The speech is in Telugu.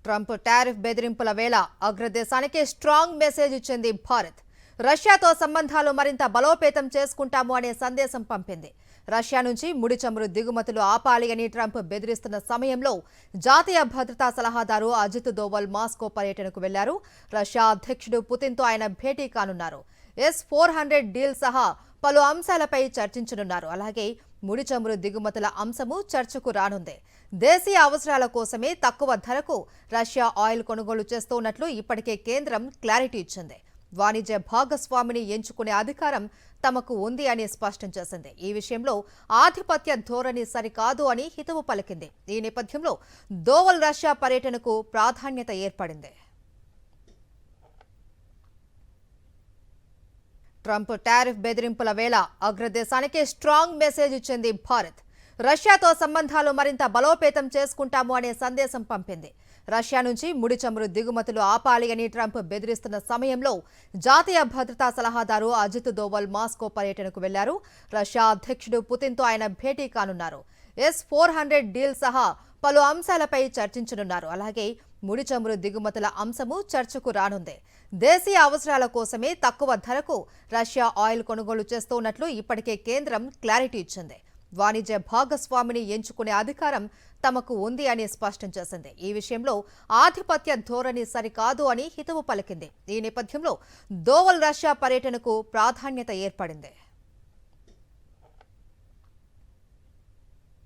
ట్రంప్ టారిఫ్ బెదిరింపుల వేళ అగ్రదేశానికి స్ట్రాంగ్ మెసేజ్ ఇచ్చింది భారత్. రష్యాతో సంబంధాలు మరింత బలోపేతం చేసుకుంటాము అనే సందేశం పంపింది. రష్యా నుంచి ముడి చమురు దిగుమతులు ఆపాలి అని ట్రంప్ బెదిరిస్తున్న సమయంలో జాతీయ భద్రతా సలహాదారు అజిత్ దోవల్ మాస్కో పర్యటనకు వెళ్లారు. రష్యా అధ్యక్షుడు పుతిన్తో ఆయన భేటీ కానున్నారు. S-400 డీల్ సహా పలు అంశాలపై చర్చించనున్నారు. అలాగే ముడి చమురు దిగుమతుల అంశము చర్చకు రానుంది. దేశీయ అవసరాల కోసమే తక్కువ ధరకు రష్యా ఆయిల్ కొనుగోలు చేస్తున్నట్లు ఇప్పటికే కేంద్రం క్లారిటీ ఇచ్చింది. వాణిజ్య భాగస్వామిని ఎంచుకునే అధికారం తమకు ఉంది అని స్పష్టం చేసింది. ఈ విషయంలో ఆధిపత్య ధోరణి సరికాదు అని హితవు పలికింది. ఈ నేపథ్యంలో దోవల్ రష్యా పర్యటనకు ప్రాధాన్యత ఏర్పడింది. ట్రంప్ టారిఫ్ బెదిరింపుల వేళ అగ్రదేశానికి స్ట్రాంగ్ మెసేజ్ ఇచ్చింది భారత్. రష్యాతో సంబంధాలు మరింత బలోపేతం చేసుకుంటాము అనే సందేశం పంపింది. రష్యా నుంచి ముడి చమురు దిగుమతులు ఆపాలి అని ట్రంప్ బెదిరిస్తున్న సమయంలో జాతీయ భద్రతా సలహాదారు అజిత్ దోవల్ మాస్కో పర్యటనకు వెళ్లారు. రష్యా అధ్యక్షుడు పుతిన్తో ఆయన భేటీ కానున్నారు. S-400 డీల్ సహా పలు అంశాలపై చర్చించనున్నారు. అలాగే ముడి చమురు దిగుమతుల అంశము చర్చకు రానుంది. దేశీయ అవసరాల కోసమే తక్కువ ధరకు రష్యా ఆయిల్ కొనుగోలు చేస్తున్నట్లు ఇప్పటికే కేంద్రం క్లారిటీ ఇచ్చింది. వాణిజ్య భాగస్వామిని ఎంచుకునే అధికారం తమకు ఉంది అని స్పష్టం చేసింది. ఈ విషయంలో ఆధిపత్య ధోరణి సరికాదు అని హితవు పలికింది. ఈ నేపథ్యంలో దోవల్ రష్యా పర్యటనకు ప్రాధాన్యత ఏర్పడింది.